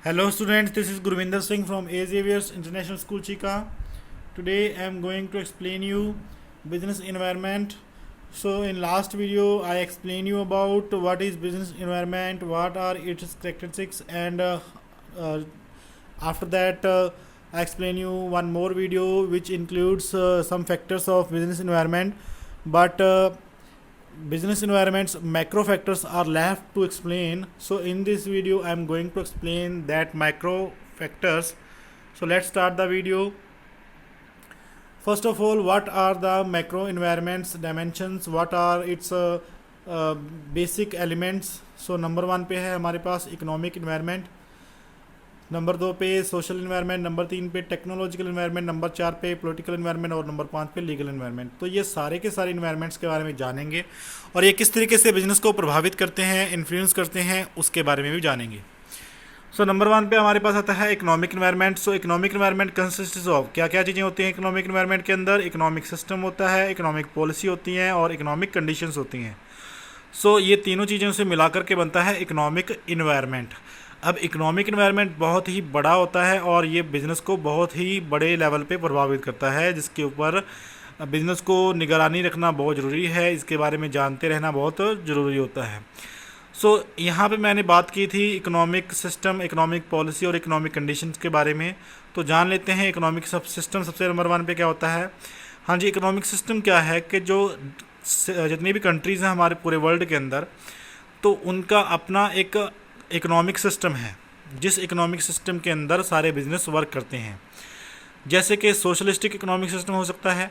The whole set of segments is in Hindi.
Hello students, this is Gurvinder Singh from A. Xavier's International School Chika. Today I am going to explain you business environment. So in last video I explained you about what is business environment, what are its characteristics, and uh, after that I explain you one more video which includes some factors of business environment. But business environments macro factors are left to explain. So in this video I am going to explain that macro factors. So let's start the video. First of all, what are the macro environments dimensions, what are its basic elements. So number 1 पे है हमारे पास इकोनॉमिक इन्वायरमेंट, नंबर 2 पे सोशल इन्वायरमेंट, नंबर 3 पे टेक्नोलॉजिकल इन्वायरमेंट, नंबर 4 पे पॉलिटिकल इन्वायरमेंट और नंबर 5 पे लीगल इन्वायरमेंट. तो ये सारे के सारे इन्वायरमेंट्स के बारे में जानेंगे और ये किस तरीके से बिजनेस को प्रभावित करते हैं, इन्फ्लुएंस करते हैं, उसके बारे में भी जानेंगे. सो नंबर 1 पे हमारे पास आता है economic environment. So economic environment consist of क्या क्या चीज़ें होती हैं इकोनॉमिक इन्वायरमेंट के अंदर. इकोनॉमिक सिस्टम होता है, इकोनॉमिक पॉलिसी होती हैं और इकोनॉमिक कंडीशंस होती हैं. सो ये तीनों चीज़ों से मिलाकर के बनता है इकोनॉमिक इन्वायरमेंट. अब इकोनॉमिक इन्वायरमेंट बहुत ही बड़ा होता है और ये बिज़नेस को बहुत ही बड़े लेवल पे प्रभावित करता है, जिसके ऊपर बिज़नेस को निगरानी रखना बहुत ज़रूरी है, इसके बारे में जानते रहना बहुत ज़रूरी होता है. सो यहाँ पे मैंने बात की थी इकोनॉमिक सिस्टम, इकोनॉमिक पॉलिसी और इकोनॉमिक कंडीशंस के बारे में. तो जान लेते हैं इकोनॉमिक सिस्टम सबसे नंबर 1 पे क्या होता है. हाँ जी, इकोनॉमिक सिस्टम क्या है कि जो जितनी भी कंट्रीज़ हैं हमारे पूरे वर्ल्ड के अंदर, तो उनका अपना एक इकोनॉमिक सिस्टम है, जिस इकोनॉमिक सिस्टम के अंदर सारे बिजनेस वर्क करते हैं. जैसे कि सोशलिस्टिक इकोनॉमिक सिस्टम हो सकता है,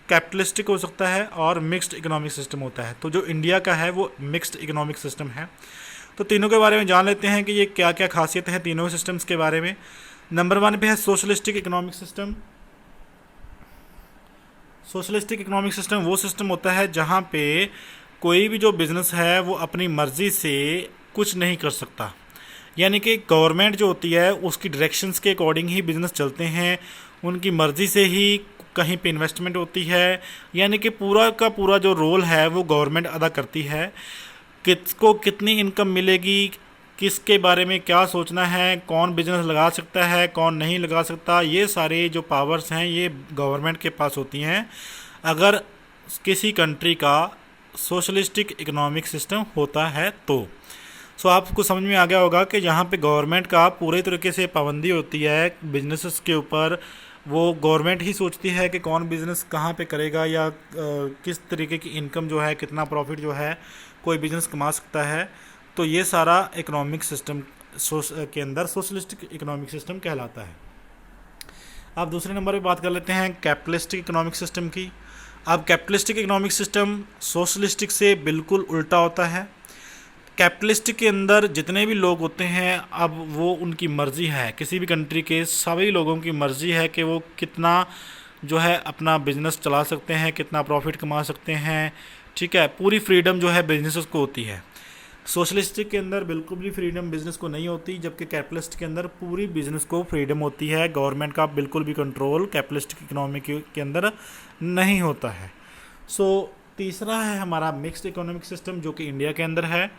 कैपिटलिस्टिक हो सकता है और मिक्स्ड इकोनॉमिक सिस्टम होता है. तो जो इंडिया का है वो मिक्स्ड इकोनॉमिक सिस्टम है. तो तीनों के बारे में जान लेते हैं कि ये क्या क्या खासियत है तीनों सिस्टम्स के बारे में. नंबर 1 पे है socialistic economic system. Socialistic economic system वो सिस्टम होता है जहाँ पे कोई भी जो बिज़नेस है वो अपनी मर्ज़ी से कुछ नहीं कर सकता. यानी कि गवर्नमेंट जो होती है उसकी डायरेक्शंस के अकॉर्डिंग ही बिज़नेस चलते हैं, उनकी मर्ज़ी से ही कहीं पे इन्वेस्टमेंट होती है. यानी कि पूरा का पूरा जो रोल है वो गवर्नमेंट अदा करती है. किसको कितनी इनकम मिलेगी, किसके बारे में क्या सोचना है, कौन बिज़नेस लगा सकता है, कौन नहीं लगा सकता, ये सारे जो पावर्स हैं ये गवर्नमेंट के पास होती हैं अगर किसी कंट्री का सोशलिस्टिक इकोनॉमिक सिस्टम होता है तो. सो आपको समझ में आ गया होगा कि जहाँ पे गवर्नमेंट का पूरे तरीके से पाबंदी होती है बिजनेसेस के ऊपर, वो गवर्नमेंट ही सोचती है कि कौन बिज़नेस कहाँ पे करेगा या किस तरीके की इनकम जो है, कितना प्रॉफिट जो है कोई बिज़नेस कमा सकता है. तो ये सारा इकोनॉमिक सिस्टम के अंदर सोशलिस्टिक इकोनॉमिक सिस्टम कहलाता है. अब दूसरे नंबर पे बात कर लेते हैं कैपिटलिस्टिक इकोनॉमिक सिस्टम की. अब कैपिटलिस्टिक इकोनॉमिक सिस्टम सोशलिस्टिक से बिल्कुल उल्टा होता है. कैपिटलिस्ट के अंदर जितने भी लोग होते हैं, अब वो उनकी मर्ज़ी है, किसी भी कंट्री के सभी लोगों की मर्ज़ी है कि वो कितना जो है अपना बिजनेस चला सकते हैं, कितना प्रॉफिट कमा सकते हैं. ठीक है, पूरी फ्रीडम जो है बिजनेस को होती है. सोशलिस्टिक के अंदर बिल्कुल भी फ्रीडम बिजनेस को नहीं होती, जबकि कैपिटलिस्ट के अंदर पूरी बिजनेस को फ्रीडम होती है. गवर्नमेंट का बिल्कुल भी कंट्रोल कैपिटलिस्टिक इकोनॉमी के अंदर नहीं होता है. सो तीसरा है हमारा मिक्स्ड इकोनॉमिक सिस्टम, जो कि इंडिया के अंदर है.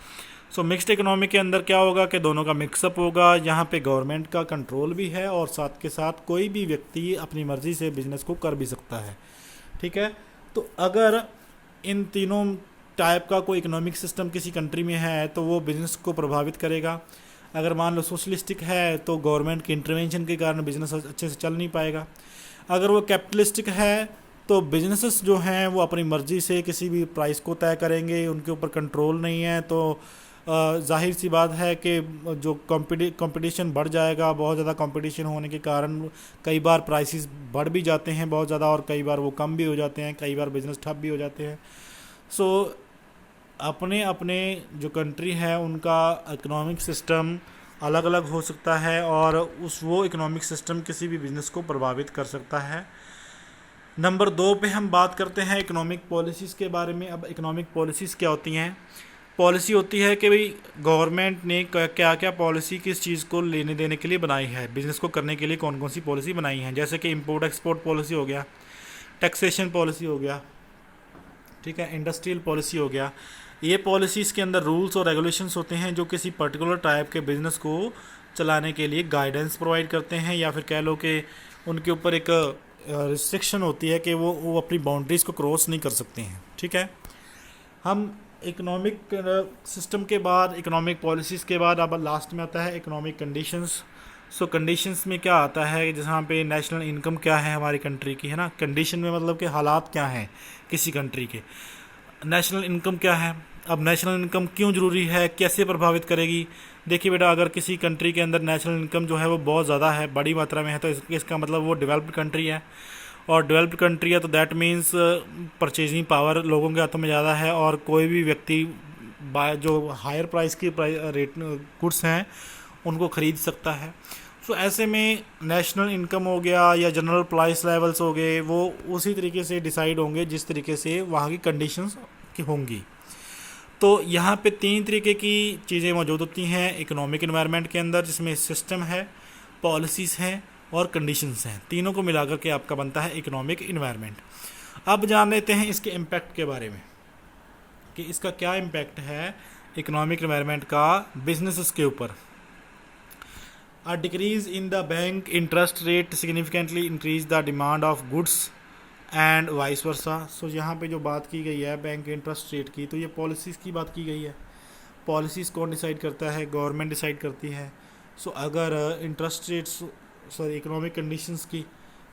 सो मिक्स्ड इकोनॉमी के अंदर क्या होगा कि दोनों का मिक्सअप होगा, यहाँ पे गवर्नमेंट का कंट्रोल भी है और साथ के साथ कोई भी व्यक्ति अपनी मर्ज़ी से बिजनेस को कर भी सकता है. ठीक है, तो अगर इन तीनों टाइप का कोई इकोनॉमिक सिस्टम किसी कंट्री में है तो वो बिज़नेस को प्रभावित करेगा. अगर मान लो सोशलिस्टिक है तो गवर्नमेंट के इंटरवेंशन के कारण बिज़नेस अच्छे से चल नहीं पाएगा. अगर वो कैपिटलिस्टिक है तो बिजनेसेस जो हैं वो अपनी मर्ज़ी से किसी भी प्राइस को तय करेंगे, उनके ऊपर कंट्रोल नहीं है. तो जाहिर सी बात है कि जो कंपटीशन बढ़ जाएगा, बहुत ज़्यादा कंपटीशन होने के कारण कई बार प्राइसेस बढ़ भी जाते हैं बहुत ज़्यादा और कई बार वो कम भी हो जाते हैं, कई बार बिज़नेस ठप भी हो जाते हैं. सो अपने अपने जो कंट्री है उनका इकोनॉमिक सिस्टम अलग अलग हो सकता है और वो इकोनॉमिक सिस्टम किसी भी बिज़नेस को प्रभावित कर सकता है. नंबर 2 पे हम बात करते हैं इकोनॉमिक पॉलिसीज़ के बारे में. अब इकोनॉमिक पॉलिसीज़ क्या होती हैं. पॉलिसी होती है कि भाई गवर्नमेंट ने क्या क्या पॉलिसी किस चीज़ को लेने देने के लिए बनाई है, बिज़नेस को करने के लिए कौन कौन सी पॉलिसी बनाई है. जैसे कि इंपोर्ट एक्सपोर्ट पॉलिसी हो गया, टैक्सेशन पॉलिसी हो गया, ठीक है, इंडस्ट्रियल पॉलिसी हो गया. ये पॉलिसीज़ के अंदर रूल्स और रेगुलेशंस होते हैं जो किसी पर्टिकुलर टाइप के बिज़नेस को चलाने के लिए गाइडेंस प्रोवाइड करते हैं, या फिर कह लो कि उनके ऊपर एक रिस्ट्रिक्शन होती है कि वो अपनी बाउंड्रीज़ को क्रॉस नहीं कर सकते हैं। ठीक है, हम इकोनॉमिक सिस्टम के बाद, इकोनॉमिक पॉलिसीज़ के बाद अब लास्ट में आता है इकोनॉमिक कंडीशंस। सो कंडीशंस में क्या आता है, जहाँ पे नेशनल इनकम क्या है हमारी कंट्री की, है ना। कंडीशन में मतलब कि हालात क्या हैं किसी कंट्री के। नेशनल इनकम क्या है, अब नेशनल इनकम क्यों ज़रूरी है, कैसे प्रभावित करेगी। देखिए बेटा, अगर किसी कंट्री के अंदर नेशनल इनकम जो है वो बहुत ज़्यादा है, बड़ी मात्रा में है, तो इसका मतलब वो डेवलप्ड कंट्री है। और डेवलप्ड कंट्री है तो दैट मीन्स परचेजिंग पावर लोगों के हाथों में ज़्यादा है, और कोई भी व्यक्ति जो हायर प्राइस की रेट गुड्स हैं उनको ख़रीद सकता है। सो ऐसे में नेशनल इनकम हो गया या जनरल प्राइस लेवल्स हो गए, वो उसी तरीके से डिसाइड होंगे जिस तरीके से वहाँ की कंडीशंस की होंगी। तो यहाँ पे 3 तरीके की चीज़ें मौजूद होती हैं इकोनॉमिक इन्वायरमेंट के अंदर, जिसमें सिस्टम है, पॉलिसीज़ हैं और कंडीशंस हैं। तीनों को मिलाकर के आपका बनता है इकोनॉमिक इन्वायरमेंट। अब जान लेते हैं इसके इम्पैक्ट के बारे में कि इसका क्या इम्पैक्ट है इकोनॉमिक इन्वायरमेंट का बिजनेसेस के ऊपर। A decrease in the bank interest rate significantly increase the demand of goods and vice versa। सो यहाँ पे जो बात की गई है बैंक इंटरेस्ट रेट की, तो ये पॉलिसीज़ की बात की गई है। पॉलिसीज़ कौन डिसाइड करता है, गवर्नमेंट डिसाइड करती है। सो अगर interest rates, sorry economic conditions की,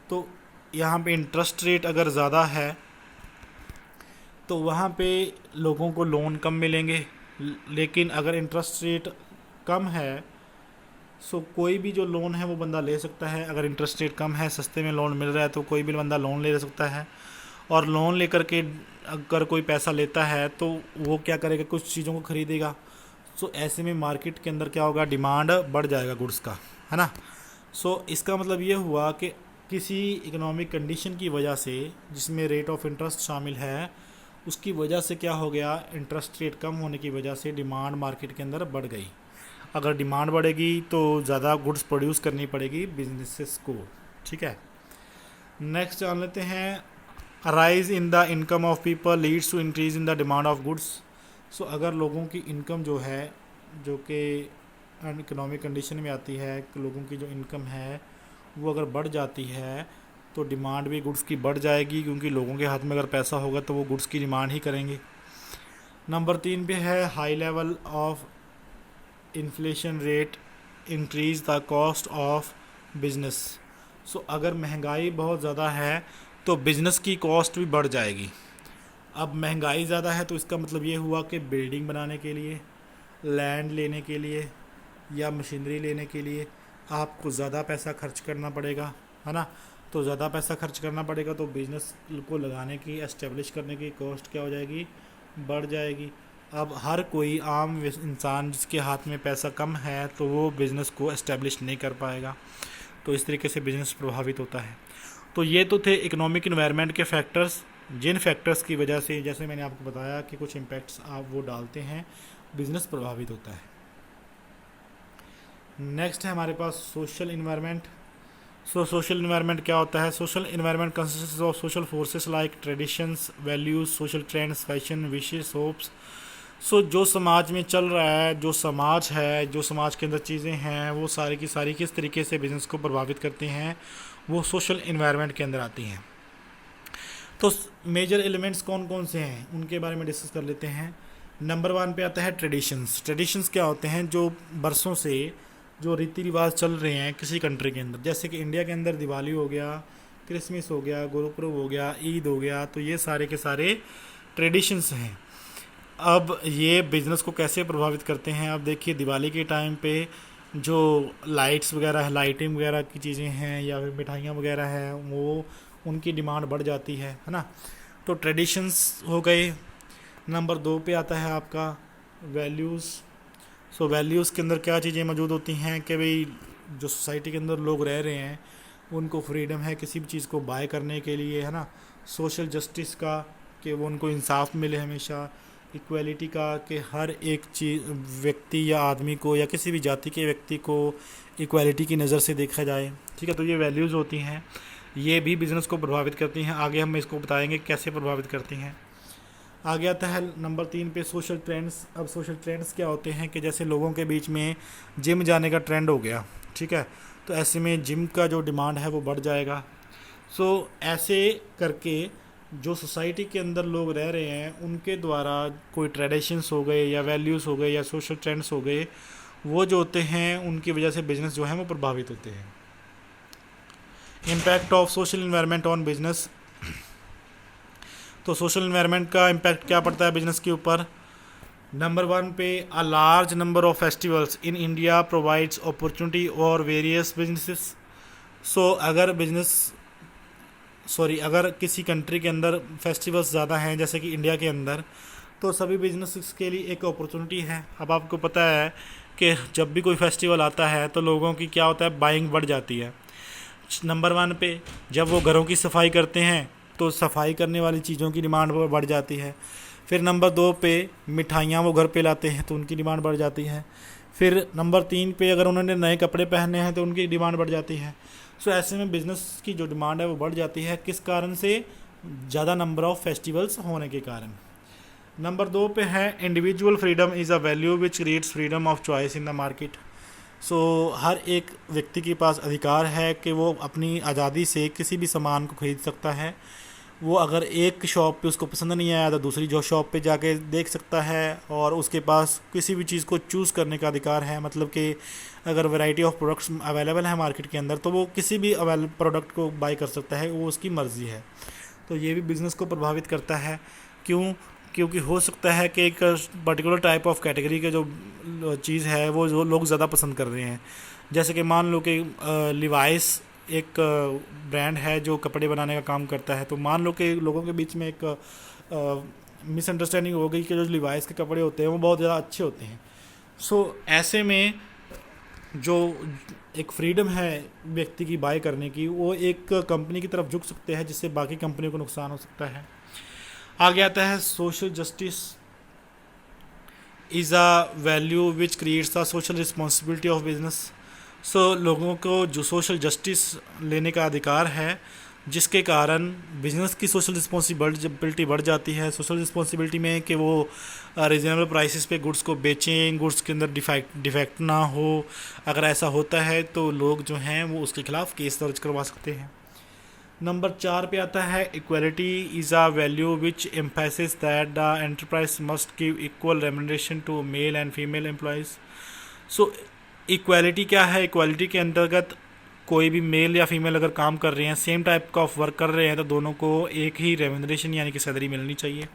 तो यहाँ पे इंटरेस्ट रेट अगर ज़्यादा है तो वहाँ पे लोगों को लोन कम मिलेंगे, लेकिन अगर इंटरेस्ट रेट कम है सो कोई भी जो लोन है वो बंदा ले सकता है। अगर इंटरेस्ट रेट कम है, सस्ते में लोन मिल रहा है, तो कोई भी बंदा लोन ले सकता है। और लोन लेकर के अगर कोई पैसा लेता है तो वो क्या करेगा, कुछ चीज़ों को ख़रीदेगा। सो ऐसे में मार्केट के अंदर क्या होगा, डिमांड बढ़ जाएगा गुड्स का, है ना। सो इसका मतलब ये हुआ कि किसी इकोनॉमिक कंडीशन की वजह से जिसमें रेट ऑफ इंटरेस्ट शामिल है, उसकी वजह से क्या हो गया, इंटरेस्ट रेट कम होने की वजह से डिमांड मार्केट के अंदर बढ़ गई। अगर डिमांड बढ़ेगी तो ज़्यादा गुड्स प्रोड्यूस करनी पड़ेगी बिजनेसेस को। ठीक है, नेक्स्ट जान लेते हैं rise in the income of people leads to increase in the demand of goods. So अगर लोगों की इनकम जो है, जो कि इकोनॉमिक कंडीशन में आती है, लोगों की जो इनकम है वो अगर बढ़ जाती है तो डिमांड भी गुड्स की बढ़ जाएगी, क्योंकि लोगों के हाथ में अगर पैसा होगा तो वो गुड्स की डिमांड ही करेंगे। नंबर 3 पे है high level of inflation rate increase the cost of business. So अगर महंगाई बहुत ज़्यादा है तो बिज़नेस की कॉस्ट भी बढ़ जाएगी। अब महंगाई ज़्यादा है तो इसका मतलब ये हुआ कि बिल्डिंग बनाने के लिए, लैंड लेने के लिए या मशीनरी लेने के लिए आपको ज़्यादा पैसा खर्च करना पड़ेगा, है ना। तो ज़्यादा पैसा खर्च करना पड़ेगा तो बिज़नेस को लगाने की, एस्टेब्लिश करने की कॉस्ट क्या हो जाएगी, बढ़ जाएगी। अब हर कोई आम इंसान जिसके हाथ में पैसा कम है तो वो बिज़नेस को एस्टेब्लिश नहीं कर पाएगा, तो इस तरीके से बिज़नेस प्रभावित होता है। तो ये तो थे इकोनॉमिक इन्वायरमेंट के फैक्टर्स, जिन फैक्टर्स की वजह से, जैसे मैंने आपको बताया कि कुछ इम्पैक्ट्स आप वो डालते हैं, बिज़नेस प्रभावित होता है। नेक्स्ट है हमारे पास social environment. So social environment क्या होता है, social environment consist of social forces like traditions, values, social trends, fashion, wishes, hopes. So जो समाज में चल रहा है, जो समाज है, जो समाज के अंदर चीज़ें हैं, वो सारी की सारी किस तरीके से बिज़नेस को प्रभावित करती हैं, वो सोशल इन्वायरमेंट के अंदर आती हैं। तो मेजर एलिमेंट्स कौन कौन से हैं उनके बारे में डिस्कस कर लेते हैं। नंबर 1 पे आता है ट्रेडिशंस। ट्रेडिशंस क्या होते हैं, जो बरसों से जो रीति रिवाज चल रहे हैं किसी कंट्री के अंदर, जैसे कि इंडिया के अंदर दिवाली हो गया, क्रिसमस हो गया, गुरुपुरब हो गया, ईद हो गया, तो ये सारे के सारे ट्रेडिशंस हैं। अब ये बिज़नेस को कैसे प्रभावित करते हैं, अब देखिए दिवाली के टाइम पे जो लाइट्स वगैरह है, लाइटिंग वगैरह की चीज़ें हैं या फिर मिठाइयाँ वगैरह हैं, वो उनकी डिमांड बढ़ जाती है ना। तो ट्रेडिशंस हो गए। नंबर 2 पे आता है आपका वैल्यूज़। सो वैल्यूज़ के अंदर क्या चीज़ें मौजूद होती हैं कि भाई जो सोसाइटी के अंदर लोग रह रहे हैं उनको फ्रीडम है किसी भी चीज़ को बाय करने के लिए, है ना। सोशल जस्टिस का, कि वो उनको इंसाफ मिले हमेशा। इक्वलिटी का, कि हर एक चीज़ व्यक्ति या आदमी को या किसी भी जाति के व्यक्ति को इक्वलिटी की नज़र से देखा जाए। ठीक है, तो ये वैल्यूज़ होती हैं, ये भी बिज़नेस को प्रभावित करती हैं। आगे हम इसको बताएंगे कैसे प्रभावित करती हैं। आगे आता है नंबर 3 पे सोशल ट्रेंड्स। अब सोशल ट्रेंड्स क्या होते हैं कि जैसे लोगों के बीच में जिम जाने का ट्रेंड हो गया, ठीक है, तो ऐसे में जिम का जो डिमांड है वो बढ़ जाएगा। सो ऐसे करके जो सोसाइटी के अंदर लोग रह रहे हैं उनके द्वारा कोई ट्रेडिशंस हो गए या वैल्यूज़ हो गए या सोशल ट्रेंड्स हो गए, वो जो होते हैं उनकी वजह से बिजनेस जो है वो प्रभावित होते हैं। Impact of social environment on business. तो सोशल इन्वायरमेंट का इम्पैक्ट क्या पड़ता है बिजनेस के ऊपर? नंबर 1 पे a large number of festivals in India provides opportunity और वेरियस बिजनेसेस। सो अगर किसी कंट्री के अंदर फेस्टिवल्स ज़्यादा हैं जैसे कि इंडिया के अंदर, तो सभी बिजनेस के लिए एक अपॉर्चुनिटी है। अब आपको पता है कि जब भी कोई फेस्टिवल आता है तो लोगों की क्या होता है, बाइंग बढ़ जाती है। नंबर 1 पे जब वो घरों की सफाई करते हैं तो सफाई करने वाली चीज़ों की डिमांड बढ़ जाती है। फिर नंबर 2 पे मिठाइयाँ वो घर पे लाते हैं तो उनकी डिमांड बढ़ जाती है। फिर नंबर 3 पे अगर उन्होंने नए कपड़े पहने हैं तो उनकी डिमांड बढ़ जाती है। सो ऐसे में बिज़नेस की जो डिमांड है वो बढ़ जाती है, किस कारण से? ज़्यादा नंबर ऑफ़ फेस्टिवल्स होने के कारण। नंबर 2 पे है individual freedom is a value which creates freedom of choice in the market. So हर एक व्यक्ति के पास अधिकार है कि वो अपनी आज़ादी से किसी भी सामान को खरीद सकता है। वो अगर एक शॉप पे उसको पसंद नहीं आया तो दूसरी जो शॉप पे जाके देख सकता है और उसके पास किसी भी चीज़ को चूज़ करने का अधिकार है। मतलब कि अगर वैरायटी ऑफ प्रोडक्ट्स अवेलेबल है मार्केट के अंदर तो वो किसी भी प्रोडक्ट को बाय कर सकता है, वो उसकी मर्ज़ी है। तो ये भी बिज़नेस को प्रभावित करता है। क्यों? क्योंकि हो सकता है कि एक पर्टिकुलर टाइप ऑफ कैटेगरी का जो चीज़ है वो जो लोग ज़्यादा पसंद कर रहे हैं। जैसे कि मान लो कि लिवाइस एक ब्रांड है जो कपड़े बनाने का काम करता है, तो मान लो कि लोगों के बीच में एक मिसअंडरस्टैंडिंग हो गई कि जो लिवाइस के कपड़े होते हैं वो बहुत ज़्यादा अच्छे होते हैं। सो ऐसे में जो एक फ्रीडम है व्यक्ति की बाय करने की, वो एक कंपनी की तरफ झुक सकते हैं जिससे बाकी कंपनियों को नुकसान हो सकता है। आगे आता है social justice is a value which creates the social responsibility of business. So लोगों को जो सोशल जस्टिस लेने का अधिकार है, जिसके कारण बिजनेस की सोशल रिस्पॉन्सिबिलिटी बढ़ जाती है। सोशल रिस्पॉन्सिबिलिटी में कि वो रीज़नेबल प्राइसेस पे गुड्स को बेचें, गुड्स के अंदर डिफेक्ट ना हो। अगर ऐसा होता है तो लोग जो हैं वो उसके खिलाफ केस दर्ज करवा सकते हैं। नंबर 4 पे आता है equality is a value which emphasis that the enterprise must give equal remuneration to male and female employees. So equality क्या है? इक्वालिटी के अंतर्गत कोई भी मेल या फीमेल अगर काम कर रहे हैं, सेम टाइप का ऑफ वर्क कर रहे हैं, तो दोनों को एक ही रेम्युनरेशन यानी कि सैलरी मिलनी चाहिए।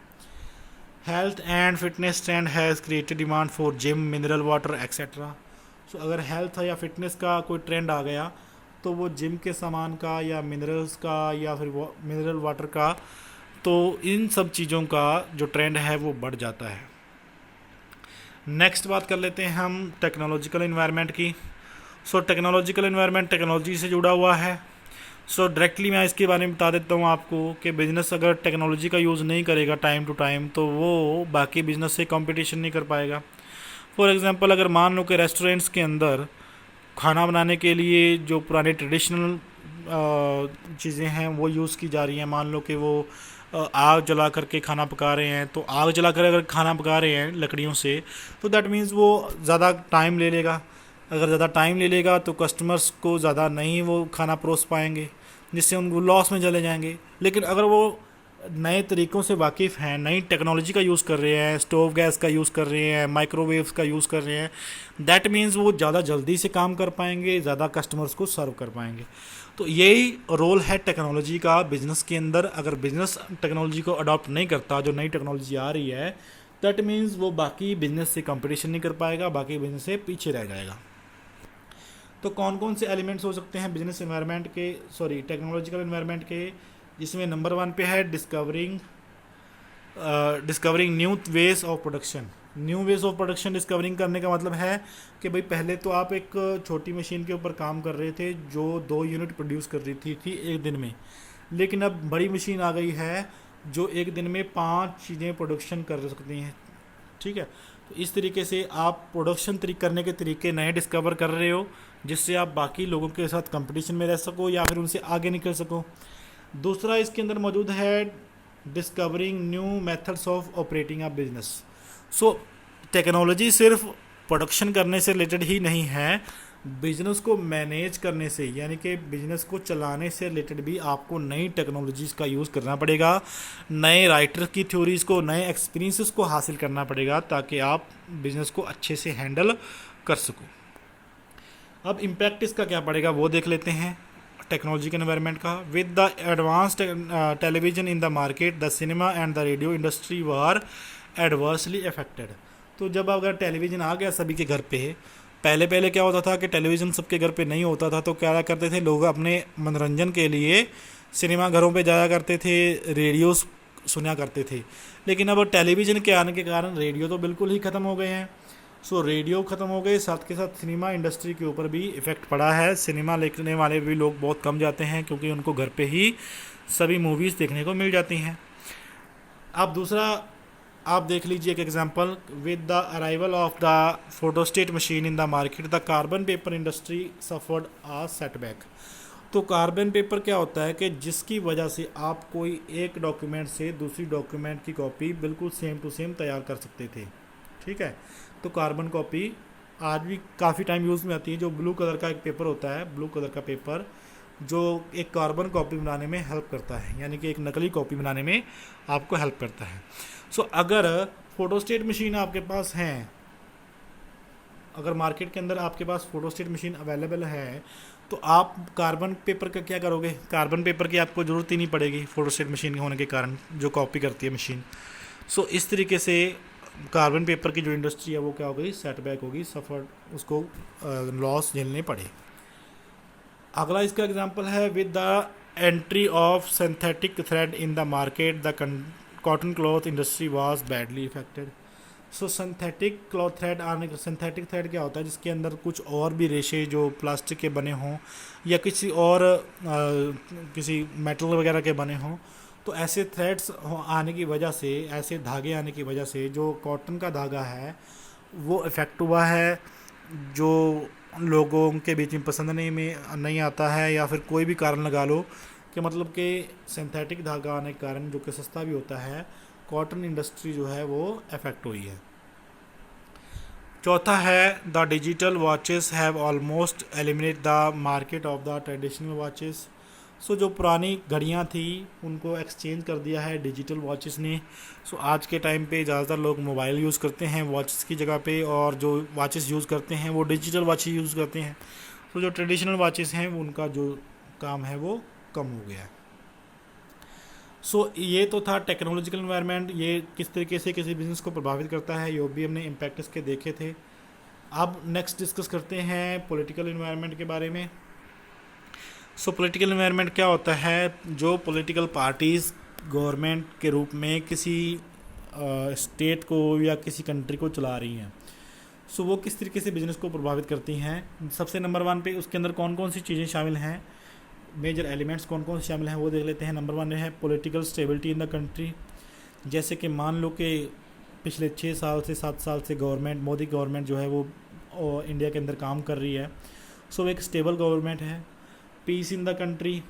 Health and fitness trend has created demand for gym, mineral water etcetera. So अगर हेल्थ या फिटनेस का कोई ट्रेंड आ गया तो वो जिम के सामान का या मिनरल्स का या फिर मिनरल वाटर का, तो इन सब चीज़ों का जो ट्रेंड है वो बढ़ जाता है। नेक्स्ट बात कर लेते हैं हम टेक्नोलॉजिकल इन्वायरमेंट की। सो टेक्नोलॉजिकल इन्वायरमेंट टेक्नोलॉजी से जुड़ा हुआ है। सो डायरेक्टली मैं इसके बारे में बता देता हूँ आपको कि बिज़नेस अगर टेक्नोलॉजी का यूज़ नहीं करेगा टाइम टू टाइम तो वो बाकी बिज़नेस से कंपटीशन नहीं कर पाएगा। फॉर एग्जांपल अगर मान लो कि रेस्टोरेंट्स के अंदर खाना बनाने के लिए जो पुराने ट्रेडिशनल चीज़ें हैं वो यूज़ की जा रही हैं। मान लो कि वो आग जला करके खाना पका रहे हैं, तो आग जला कर अगर खाना पका रहे हैं लकड़ियों से तो दैट मीन्स वो ज़्यादा टाइम ले लेगा। अगर ज़्यादा टाइम ले लेगा तो कस्टमर्स को ज़्यादा नहीं वो खाना परोस पाएंगे, जिससे उनको लॉस में चले जाएंगे। लेकिन अगर वो नए तरीक़ों से वाकिफ़ हैं, नई टेक्नोलॉजी का यूज़ कर रहे हैं, स्टोव गैस का यूज़ कर रहे हैं, माइक्रोवेव्स का यूज़ कर रहे हैं, दैट मीन्स वो ज़्यादा जल्दी से काम कर पाएंगे, ज़्यादा कस्टमर्स को सर्व कर पाएंगे। तो यही रोल है टेक्नोलॉजी का बिज़नेस के अंदर। अगर बिज़नेस टेक्नोलॉजी को अडॉप्ट नहीं करता, जो नई टेक्नोलॉजी आ रही है, दैट मीन्स वो बाकी बिज़नेस से कंपटीशन नहीं कर पाएगा, बाकी बिज़नेस से पीछे रह जाएगा। तो कौन कौन से एलिमेंट्स हो सकते हैं बिजनेस एनवायरनमेंट के, टेक्नोलॉजिकल एनवायरनमेंट के, जिसमें नंबर 1 पे है discovering new ways of production. New ways of production discovering करने का मतलब है कि भाई पहले तो आप एक छोटी मशीन के ऊपर काम कर रहे थे जो 2 यूनिट प्रोड्यूस कर रही थी एक दिन में, लेकिन अब बड़ी मशीन आ गई है जो एक दिन में 5 चीज़ें प्रोडक्शन कर सकती हैं। ठीक है, तो इस तरीके से आप प्रोडक्शन करने के तरीके नए डिस्कवर कर रहे हो, जिससे आप बाकी लोगों के साथ कंपटीशन में रह सको या फिर उनसे आगे निकल सको। दूसरा इसके अंदर मौजूद है discovering new methods of operating a business. So technology सिर्फ प्रोडक्शन करने से रिलेटेड ही नहीं है, बिजनेस को मैनेज करने से यानी कि बिजनेस को चलाने से रिलेटेड भी आपको नई टेक्नोलॉजीज़ का यूज़ करना पड़ेगा, नए राइटर की थ्योरीज़ को, नए एक्सपीरियंसेस को हासिल करना पड़ेगा ताकि आप बिजनेस को अच्छे से हैंडल कर सको। अब इम्पैक्ट इसका क्या पड़ेगा वो देख लेते हैं टेक्नोलॉजी के एनवायरनमेंट का। With the advanced television in the market, the cinema and the radio industry were adversely affected. तो जब अगर टेलीविज़न आ गया सभी के घर पे, पहले पहले क्या होता था कि टेलीविज़न सबके घर पे नहीं होता था, तो क्या करते थे लोग अपने मनोरंजन के लिए सिनेमा घरों पे जाया करते थे, रेडियो सुना करते थे। लेकिन अब टेलीविज़न के आने के कारण रेडियो तो बिल्कुल ही ख़त्म हो गए हैं। सो रेडियो ख़त्म हो गए, साथ के साथ सिनेमा इंडस्ट्री के ऊपर भी इफ़ेक्ट पड़ा है। सिनेमा देखने वाले भी लोग बहुत कम जाते हैं क्योंकि उनको घर पे ही सभी मूवीज़ देखने को मिल जाती हैं। अब दूसरा आप देख लीजिए एक example, with the arrival of the photostat machine in the market, the carbon paper industry suffered a setback. तो कार्बन पेपर क्या होता है कि जिसकी वजह से आप कोई एक डॉक्यूमेंट से दूसरी डॉक्यूमेंट की कॉपी बिल्कुल सेम टू सेम तैयार कर सकते थे, ठीक है। तो कार्बन कॉपी आज भी काफ़ी टाइम यूज़ में आती है। जो ब्लू कलर का एक पेपर होता है, ब्लू कलर का पेपर जो एक कार्बन कॉपी बनाने में हेल्प करता है, यानी कि एक नकली कॉपी बनाने में आपको हेल्प करता है। सो अगर फोटोस्टेट मशीन आपके पास हैं, अगर मार्केट के अंदर आपके पास फोटोस्टेट मशीन अवेलेबल है, तो आप कार्बन पेपर का क्या करोगे? कार्बन पेपर की आपको ज़रूरत ही नहीं पड़ेगी फोटोस्टेट मशीन होने के कारण, जो कॉपी करती है मशीन। सो इस तरीके से कार्बन पेपर की जो इंडस्ट्री है वो क्या हो गई, सेटबैक होगी, सफ़र, उसको लॉस झेलने पड़े। अगला इसका एग्जांपल है, with the entry of synthetic thread in the market, the cotton cloth industry was badly affected. So synthetic cloth thread आने का, सिंथेटिक थ्रेड क्या होता है, जिसके अंदर कुछ और भी रेशे जो प्लास्टिक के बने हों या किसी और किसी मेटल वगैरह के बने हों, तो ऐसे थ्रेड्स आने की वजह से, ऐसे धागे आने की वजह से जो कॉटन का धागा है वो इफ़ेक्ट हुआ है, जो लोगों के बीच में पसंद नहीं आता है, या फिर कोई भी कारण लगा लो कि मतलब कि सिंथेटिक धागा आने के कारण, जो कि सस्ता भी होता है, कॉटन इंडस्ट्री जो है वो अफेक्ट हुई है। चौथा है, the digital watches have almost eliminate the market of the traditional watches. So जो पुरानी घड़ियाँ थी उनको एक्सचेंज कर दिया है डिजिटल वॉचेस ने। सो आज के टाइम पे ज़्यादातर लोग मोबाइल यूज़ करते हैं वॉचेस की जगह पे, और जो वॉचेस यूज़ करते हैं वो डिजिटल वॉचेस यूज़ करते हैं। तो जो ट्रेडिशनल वॉचेस हैं उनका जो काम है वो कम हो गया है। सो ये तो था टेक्नोलॉजिकल एनवायरनमेंट, ये किस तरीके से किसी बिज़नेस को प्रभावित करता है, ये भी हमने इम्पैक्ट इसके देखे थे। अब नेक्स्ट डिस्कस करते हैं पॉलिटिकल एनवायरनमेंट के बारे में। सो पॉलिटिकल एनवायरनमेंट क्या होता है, जो पॉलिटिकल पार्टीज़ गवर्नमेंट के रूप में किसी स्टेट को या किसी कंट्री को चला रही हैं, सो वो किस तरीके से बिज़नेस को प्रभावित करती हैं। सबसे नंबर 1 पे उसके अंदर कौन कौन सी चीज़ें शामिल हैं, मेजर एलिमेंट्स कौन कौन से शामिल हैं वो देख लेते हैं। नंबर 1 है political stability in the country. जैसे कि मान लो कि पिछले 6 साल से 7 साल से गवर्नमेंट, मोदी गवर्नमेंट जो है वो इंडिया के अंदर काम कर रही है, सो एक स्टेबल गवर्नमेंट है। पीस इन द कंट्री,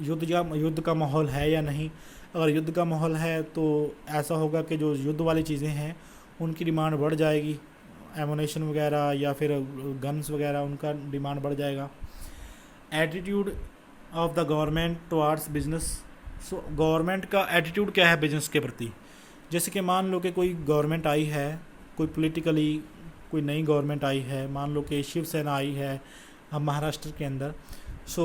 युद्ध का माहौल है या नहीं। अगर युद्ध का माहौल है तो ऐसा होगा कि जो युद्ध वाली चीज़ें हैं उनकी डिमांड बढ़ जाएगी, एमुनेशन वगैरह या फिर गन्स वगैरह, उनका डिमांड बढ़ जाएगा। Attitude of the government towards business. So government का एटीट्यूड क्या है बिजनेस के प्रति। जैसे कि मान लो कि कोई गवर्नमेंट आई है, कोई पॉलिटिकली कोई नई गवर्नमेंट आई है, मान लो कि शिवसेना आई है हम महाराष्ट्र के अंदर। सो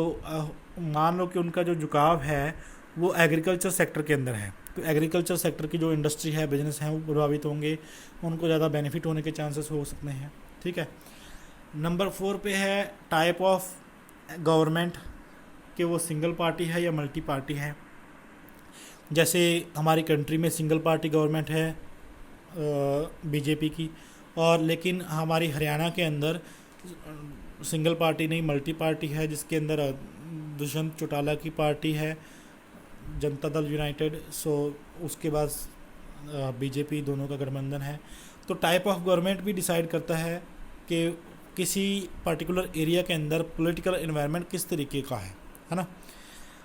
मान लो कि उनका जो झुकाव है वो एग्रीकल्चर सेक्टर के अंदर है, तो एग्रीकल्चर सेक्टर की जो इंडस्ट्री है, बिजनेस हैं, वो प्रभावित होंगे, उनको ज़्यादा बेनिफिट होने के चांसेस हो सकते हैं, ठीक है। नंबर 4 पे है टाइप ऑफ गवर्नमेंट, कि वो सिंगल पार्टी है या मल्टी पार्टी है। जैसे हमारी कंट्री में सिंगल पार्टी गवर्नमेंट है बीजेपी की, और लेकिन हमारी हरियाणा के अंदर सिंगल पार्टी नहीं मल्टी पार्टी है, जिसके अंदर दुष्यंत चौटाला की पार्टी है, जनता दल यूनाइटेड। सो उसके बाद बीजेपी, दोनों का गठबंधन है। तो टाइप ऑफ गवर्नमेंट भी डिसाइड करता है कि किसी पर्टिकुलर एरिया के अंदर पॉलिटिकल एनवायरनमेंट किस तरीके का है ना।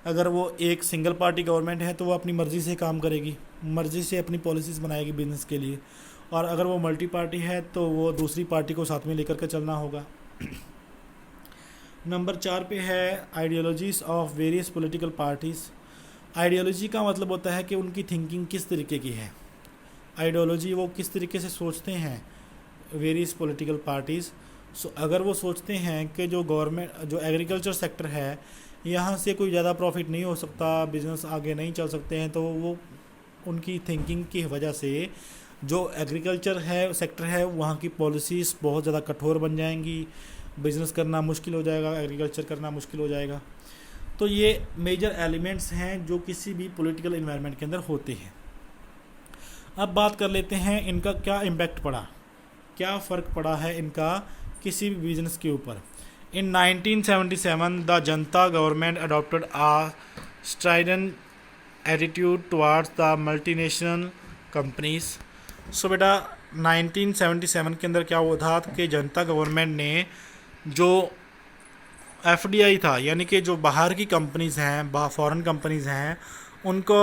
अगर वो एक सिंगल पार्टी गवर्नमेंट है तो वो अपनी मर्ज़ी से काम करेगी, मर्ज़ी से अपनी पॉलिसीज़ बनाएगी बिजनेस के लिए। और अगर वो मल्टी पार्टी है तो वो दूसरी पार्टी को साथ में लेकर के चलना होगा। नंबर 4 पे है ideologies of various political parties. Ideology का मतलब होता है कि उनकी थिंकिंग किस तरीके की है, आइडियोलॉजी वो किस तरीके से सोचते हैं वेरियस पॉलिटिकल पार्टीज़। सो अगर वो सोचते हैं कि जो गवर्नमेंट जो एग्रीकल्चर सेक्टर है यहाँ से कोई ज़्यादा प्रॉफिट नहीं हो सकता, बिज़नेस आगे नहीं चल सकते हैं, तो वो उनकी थिंकिंग की वजह से जो एग्रीकल्चर है सेक्टर है वहाँ की पॉलिसीज़ बहुत ज़्यादा कठोर बन जाएंगी, बिज़नेस करना मुश्किल हो जाएगा, एग्रीकल्चर करना मुश्किल हो जाएगा। तो ये मेजर एलिमेंट्स हैं जो किसी भी पॉलिटिकल इन्वायरमेंट के अंदर होते हैं। अब बात कर लेते हैं इनका क्या इम्पैक्ट पड़ा, क्या फ़र्क पड़ा है इनका किसी भी बिजनेस के ऊपर। In 1977 the Janata government adopted a strident attitude towards the multinational companies. So बेटा 1977 के अंदर क्या हुआ था कि जनता गवर्नमेंट ने जो एफडीआई था, यानी कि जो बाहर की कंपनीज़ हैं, फॉरेन कंपनीज़ हैं, उनको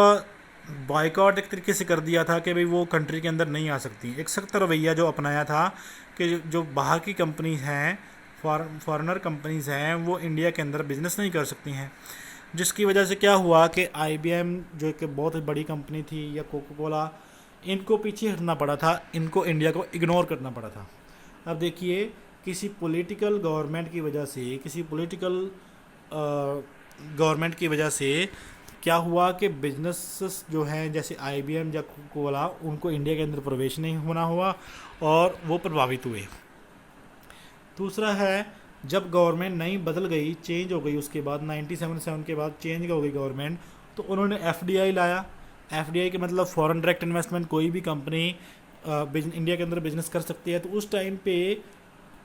बॉयकॉट एक तरीके से कर दिया था कि भाई वो कंट्री के अंदर नहीं आ सकती। एक सख्त रवैया जो अपनाया था कि जो बाहर की कंपनीज हैं, फॉरेनर कंपनीज़ हैं, वो इंडिया के अंदर बिज़नेस नहीं कर सकती हैं। जिसकी वजह से क्या हुआ कि आईबीएम जो कि बहुत बड़ी कंपनी थी या कोका कोला, इनको पीछे हटना पड़ा था, इनको इंडिया को इग्नोर करना पड़ा था। अब देखिए किसी पॉलिटिकल गवर्नमेंट की वजह से, किसी पॉलिटिकल गवर्नमेंट की वजह से क्या हुआ कि बिजनेस जो हैं जैसे आईबीएम या कोका कोला, उनको इंडिया के अंदर प्रवेश नहीं होना हुआ और वो प्रभावित हुए। दूसरा है जब गवर्नमेंट नई बदल गई, चेंज हो गई, उसके बाद 1977 के बाद चेंज हो गई गवर्नमेंट, तो उन्होंने एफडीआई लाया। एफडीआई के मतलब फॉरेन डायरेक्ट इन्वेस्टमेंट, कोई भी कंपनी इंडिया के अंदर बिजनेस कर सकती है। तो उस टाइम पे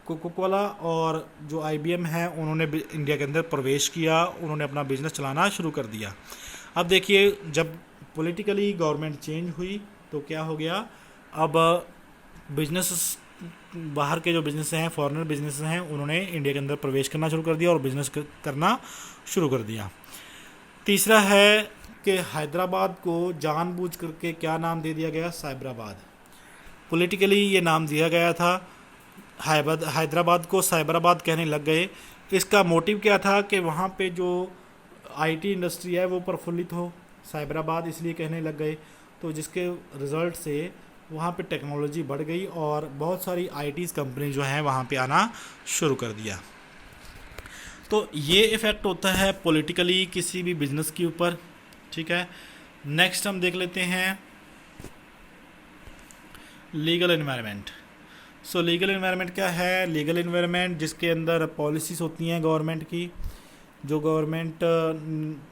कोका कोला और जो आईबीएम है उन्होंने इंडिया के अंदर प्रवेश किया, उन्होंने अपना बिजनेस चलाना शुरू कर दिया। अब देखिए जब पॉलिटिकली गवर्नमेंट चेंज हुई तो क्या हो गया, अब बिजनेस बाहर के जो बिजनेस हैं, फॉरेनर बिजनेस हैं, उन्होंने इंडिया के अंदर प्रवेश करना शुरू कर दिया और बिजनेस करना शुरू कर दिया। तीसरा है कि हैदराबाद को जानबूझ करके क्या नाम दे दिया गया, साइबराबाद। पॉलिटिकली ये नाम दिया गया था, हैदराबाद को साइबराबाद कहने लग गए। इसका मोटिव क्या था कि वहाँ पे जो आईटी इंडस्ट्री है वो प्रफुल्लित हो, साइबराबाद इसलिए कहने लग गए। तो जिसके रिज़ल्ट से वहाँ पे टेक्नोलॉजी बढ़ गई और बहुत सारी आईटीज़ कंपनी जो हैं वहाँ पे आना शुरू कर दिया। तो ये इफ़ेक्ट होता है पॉलिटिकली किसी भी बिजनेस के ऊपर, ठीक है। नेक्स्ट हम देख लेते हैं लीगल एनवायरनमेंट। सो लीगल एनवायरनमेंट क्या है, लीगल एनवायरनमेंट जिसके अंदर पॉलिसीज़ होती हैं गवर्नमेंट की, जो गवर्नमेंट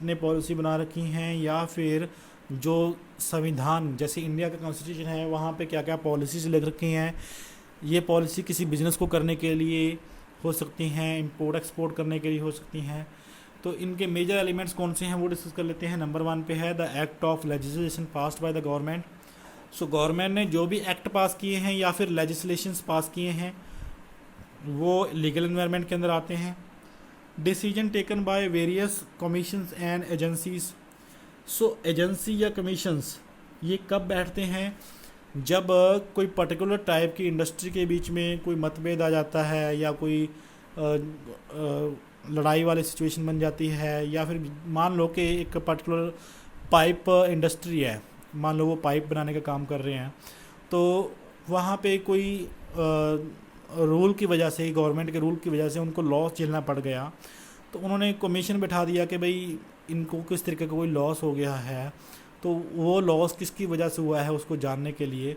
ने पॉलिसी बना रखी हैं, या फिर जो संविधान जैसे इंडिया का कॉन्स्टिट्यूशन है वहाँ पे क्या क्या पॉलिसीज़ लिख रखी हैं। ये पॉलिसी किसी बिज़नेस को करने के लिए हो सकती हैं, इंपोर्ट एक्सपोर्ट करने के लिए हो सकती हैं। तो इनके मेजर एलिमेंट्स कौन से हैं वो डिस्कस कर लेते हैं। नंबर 1 पे है the act of legislation passed by the government. So government ने जो भी एक्ट पास किए हैं या फिर लेजिस्लेशंस पास किए हैं वो लीगल एनवायरनमेंट के अंदर आते हैं। Decision taken by various commissions and agencies. So agency या कमीशंस ये कब बैठते हैं, जब कोई पर्टिकुलर टाइप की इंडस्ट्री के बीच में कोई मतभेद आ जाता है या कोई लड़ाई वाली सिचुएशन बन जाती है, या फिर मान लो कि एक पर्टिकुलर पाइप इंडस्ट्री है, मान लो वो पाइप बनाने का काम कर रहे हैं, तो वहाँ पे कोई रूल की वजह से, गवर्नमेंट के रूल की वजह से उनको लॉस झेलना पड़ गया, तो उन्होंने कमीशन बिठा दिया कि भाई इनको किस तरीके का कोई लॉस हो गया है, तो वो लॉस किसकी वजह से हुआ है उसको जानने के लिए।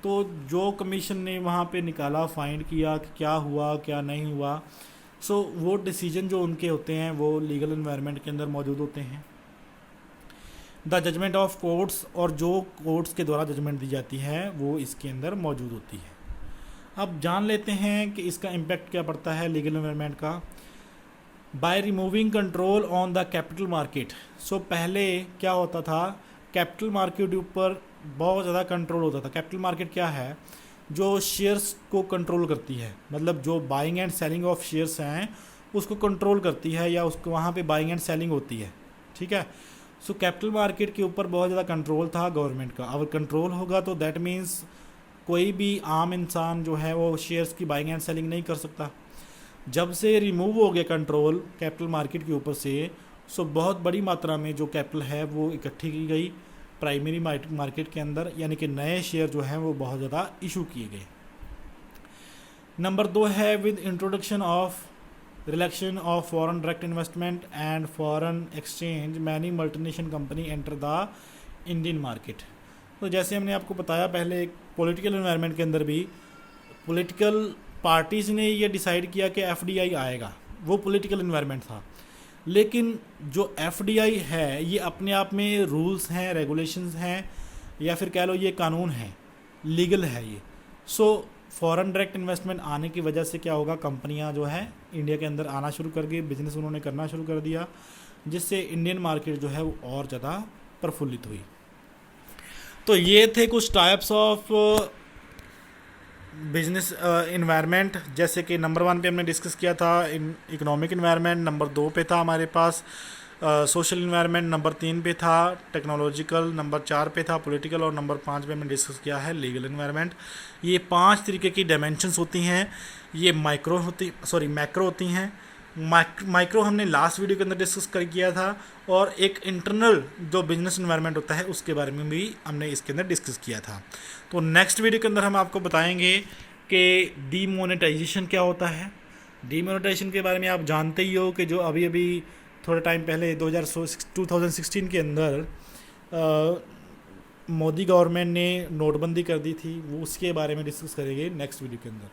तो जो कमीशन ने वहाँ पे निकाला, फाइंड किया कि क्या हुआ क्या नहीं हुआ, सो वो डिसीजन जो उनके होते हैं वो लीगल एनवायरनमेंट के अंदर मौजूद होते हैं। द जजमेंट ऑफ कोर्ट्स, और जो कोर्ट्स के द्वारा जजमेंट दी जाती है वो इसके अंदर मौजूद होती है। अब जान लेते हैं कि इसका इम्पैक्ट क्या पड़ता है लीगल एनवायरनमेंट का। By removing control on the capital market. So पहले क्या होता था, कैपिटल मार्केट ऊपर बहुत ज़्यादा कंट्रोल होता था। कैपिटल मार्केट क्या है, जो शेयर्स को कंट्रोल करती है, मतलब जो buying and selling of shares हैं उसको कंट्रोल करती है, या उसको वहाँ पे बाइंग एंड सेलिंग होती है, ठीक है। सो कैपिटल मार्केट के ऊपर बहुत ज़्यादा कंट्रोल था गवर्नमेंट का। अगर कंट्रोल होगा तो दैट मीन्स कोई भी आम इंसान जो है वो शेयर्स की बाइंग एंड सेलिंग नहीं कर सकता। जब से रिमूव हो गया कंट्रोल कैपिटल मार्केट के ऊपर से, सो बहुत बड़ी मात्रा में जो कैपिटल है वो इकट्ठी की गई प्राइमरी मार्केट के अंदर, यानी कि नए शेयर जो हैं वो बहुत ज़्यादा इशू किए गए। नंबर 2 है with introduction of relaxation of foreign direct investment and foreign exchange many multinational company enter the Indian market. तो जैसे हमने आपको बताया पहले, एक पॉलिटिकल एनवायरनमेंट के अंदर भी पॉलिटिकल पार्टीज़ ने ये डिसाइड किया कि एफडीआई आएगा, वो पॉलिटिकल एनवायरनमेंट था। लेकिन जो एफडीआई है ये अपने आप में रूल्स हैं, रेगुलेशंस हैं, या फिर कह लो ये कानून है, लीगल है ये। सो फॉरेन डायरेक्ट इन्वेस्टमेंट आने की वजह से क्या होगा, कंपनियां जो है इंडिया के अंदर आना शुरू कर गई, बिजनेस उन्होंने करना शुरू कर दिया, जिससे इंडियन मार्केट जो है वो और ज़्यादा प्रफुल्लित हुई। तो ये थे कुछ टाइप्स ऑफ बिजनेस इन्वायरमेंट, जैसे कि नंबर 1 पे हमने डिस्कस किया था इकोनॉमिक इन्वायरमेंट, नंबर 2 पे था हमारे पास सोशल इन्वायरमेंट, नंबर 3 पे था टेक्नोलॉजिकल, नंबर 4 पे था पॉलिटिकल, और नंबर 5 पे हमने डिस्कस किया है लीगल इन्वायरमेंट। ये 5 तरीके की डायमेंशंस होती हैं। ये मैक्रो होती हैं। माइक्रो हमने लास्ट वीडियो के अंदर डिस्कस कर किया था, और एक इंटरनल जो बिजनेस इन्वायरमेंट होता है उसके बारे में भी हमने इसके अंदर डिस्कस किया था। तो नेक्स्ट वीडियो के अंदर हम आपको बताएंगे कि डीमोनेटाइजेशन क्या होता है। डीमोनेटाइजेशन के बारे में आप जानते ही हो कि जो अभी अभी थोड़ा टाइम पहले 2016 के अंदर मोदी गवर्नमेंट ने नोटबंदी कर दी थी, वो उसके बारे में डिस्कस करेंगे नेक्स्ट वीडियो के अंदर।